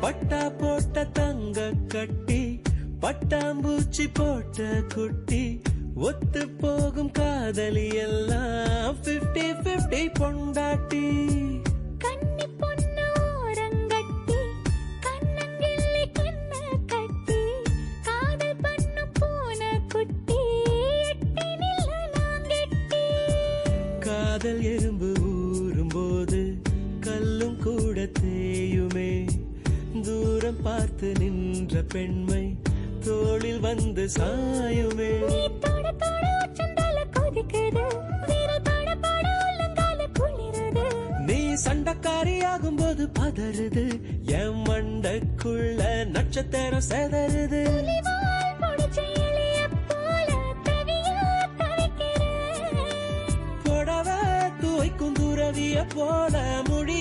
பட்டா போட்ட தங்க கட்டி பட்டாம்பூச்சி போட்ட குட்டி ஒத்து போகும் காதலி எல்லாம் 50-50 பொண்டாட்டி கன்னி பொண்ணு ஓரங்கட்டி கண்ணங்கிள்ளி கண்ண கட்டி காதல் பண்ணு போன குட்டி எட்டி நில்ல நாங்கெட்டி காதல் எறும்பு ஊறும் போது கல்லும் கூட தேயுமே தூரம் பார்த்து நின்ற பெண்மை தோளில் வந்து சாயுமே நீ தொட தொட உச்சந்தால கொதிக்குது வீர பட பட உள்ளங்கால குளிருது நீ சண்டக்காரியாகும் போது பதறுது என் மண்டக்குள்ள நட்சத்திரம் செதறுது புலிவால் முடிச்ச இலைய போல தவியா தவிக்கிறேன் புடவ துவைக்கும் துறவிய போல முடி